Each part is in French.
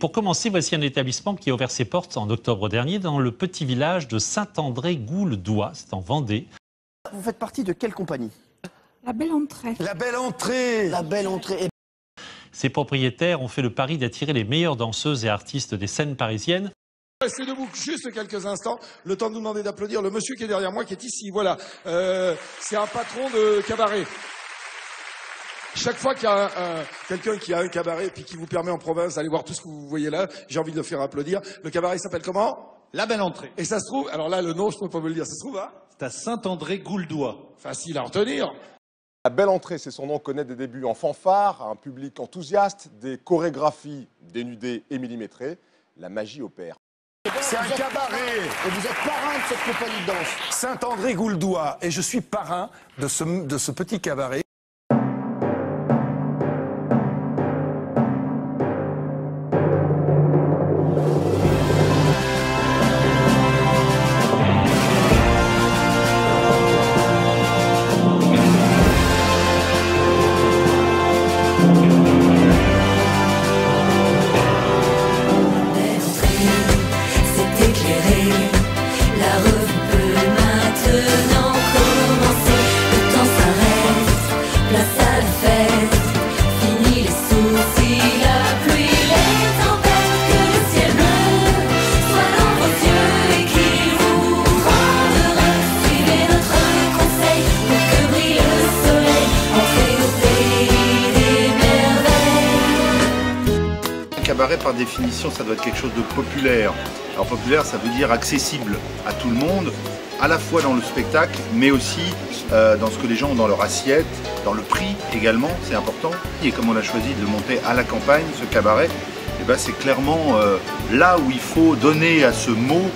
Pour commencer, voici un établissement qui a ouvert ses portes en octobre dernier dans le petit village de Saint-André-Gouldois, c'est en Vendée. Vous faites partie de quelle compagnie? La Belle Entrée. La Belle Entrée. La Belle Entrée. Ses propriétaires ont fait le pari d'attirer les meilleures danseuses et artistes des scènes parisiennes. Restez debout juste quelques instants, le temps de nous demander d'applaudir le monsieur qui est derrière moi, qui est ici. Voilà, c'est un patron de cabaret. Chaque fois qu'il y a quelqu'un qui a un cabaret et puis qui vous permet en province d'aller voir tout ce que vous voyez là, j'ai envie de le faire applaudir. Le cabaret s'appelle comment? La Belle Entrée. Et ça se trouve, alors là le nom je ne peux pas vous le dire, ça se trouve hein? C'est à Saint-André-Gouldois. Facile à retenir. La Belle Entrée, c'est son nom, connaît des débuts en fanfare, un public enthousiaste, des chorégraphies dénudées et millimétrées. La magie opère. C'est un cabaret. Et vous êtes parrain de cette compagnie de danse. Saint-André-Gouldois. Et je suis parrain de ce petit cabaret. Cabaret, par définition, ça doit être quelque chose de populaire. Alors populaire, ça veut dire accessible à tout le monde, à la fois dans le spectacle, mais aussi dans ce que les gens ont dans leur assiette, dans le prix également, c'est important. Et comme on a choisi de monter à la campagne, ce cabaret, eh ben, c'est clairement là où il faut donner à ce mot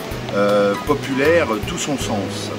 populaire tout son sens.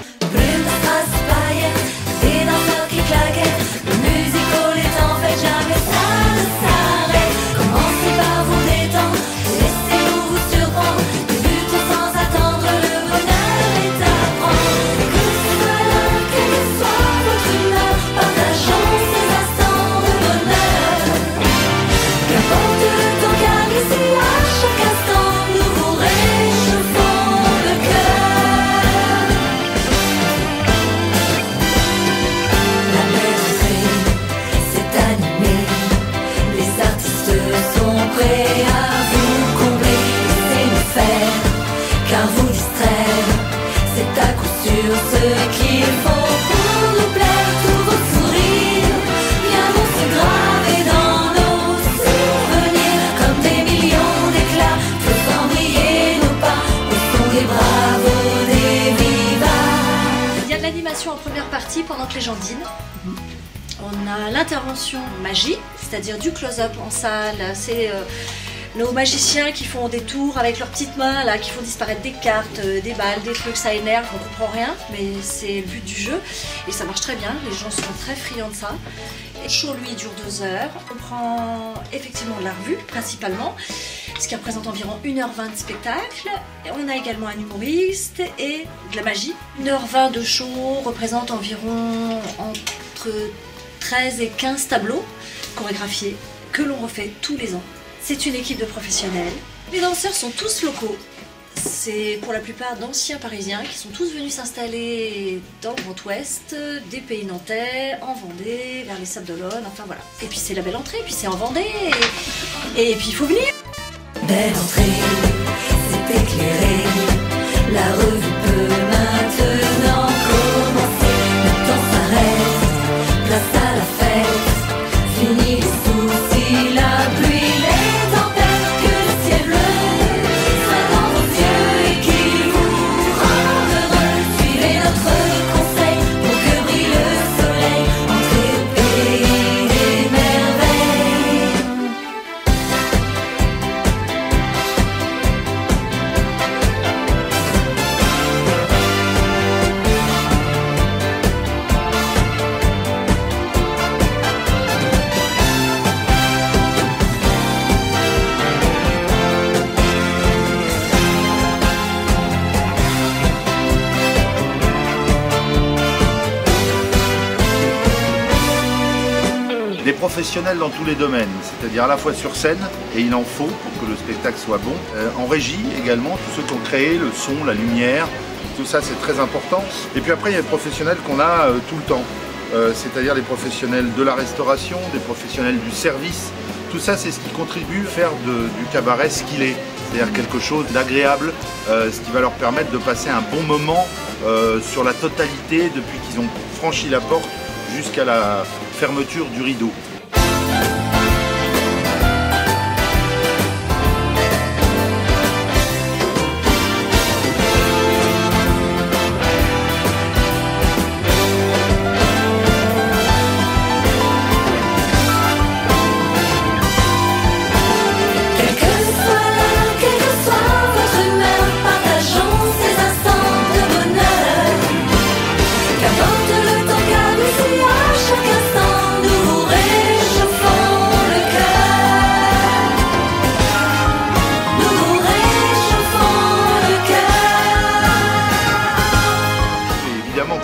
En première partie pendant que les gens dînent. On a l'intervention magie, c'est-à-dire du close-up en salle. C'est nos magiciens qui font des tours avec leurs petites mains, là, qui font disparaître des cartes, des balles, des trucs, ça énerve, on comprend rien, mais c'est le but du jeu et ça marche très bien, les gens sont très friands de ça. Le show, lui, dure 2 heures. On prend effectivement de la revue, principalement, ce qui représente environ 1h20 de spectacle. Et on a également un humoriste et de la magie. 1h20 de show représente environ entre 13 et 15 tableaux chorégraphiés que l'on refait tous les ans. C'est une équipe de professionnels. Les danseurs sont tous locaux. C'est pour la plupart d'anciens Parisiens qui sont tous venus s'installer dans le Grand Ouest, des pays nantais, en Vendée, vers les Sables d'Olonne, enfin voilà. Et puis c'est la Belle Entrée, puis c'est en Vendée, et puis il faut venir. Belle Entrée, c'est éclairé, la revue peut maintenant commencer. Le temps s'arrête, place à la fête, fini les soucis, la pluie, les tempêtes, que le ciel bleu soit dans vos yeux et qu'il vous rende heureux. Suivez notre conseil pour que brille le soleil, entrez au pays des merveilles. professionnels dans tous les domaines, c'est-à-dire à la fois sur scène, et il en faut pour que le spectacle soit bon, en régie également, tous ceux qui ont créé le son, la lumière, tout ça c'est très important. Et puis après il y a les professionnels qu'on a tout le temps, c'est-à-dire les professionnels de la restauration, des professionnels du service. Tout ça c'est ce qui contribue à faire du cabaret ce qu'il est, c'est-à-dire quelque chose d'agréable, ce qui va leur permettre de passer un bon moment sur la totalité depuis qu'ils ont franchi la porte jusqu'à la fermeture du rideau.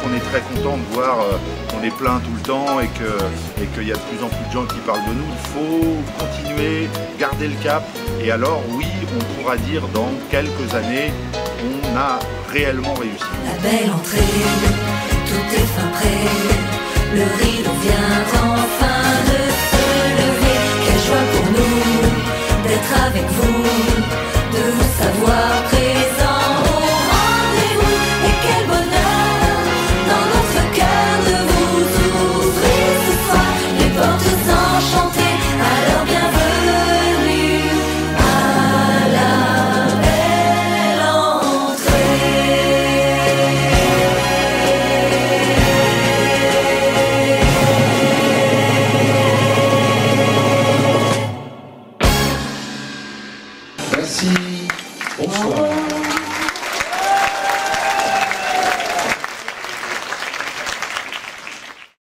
On est très content de voir qu'on est plein tout le temps et qu'il y a de plus en plus de gens qui parlent de nous. Il faut continuer, garder le cap et alors oui, on pourra dire dans quelques années, on a réellement réussi. La belle entrée, tout est fin prêt, le rideau vient enfin de se lever. Quelle joie pour nous d'être avec vous, de vous savoir présent. Merci. Bonsoir.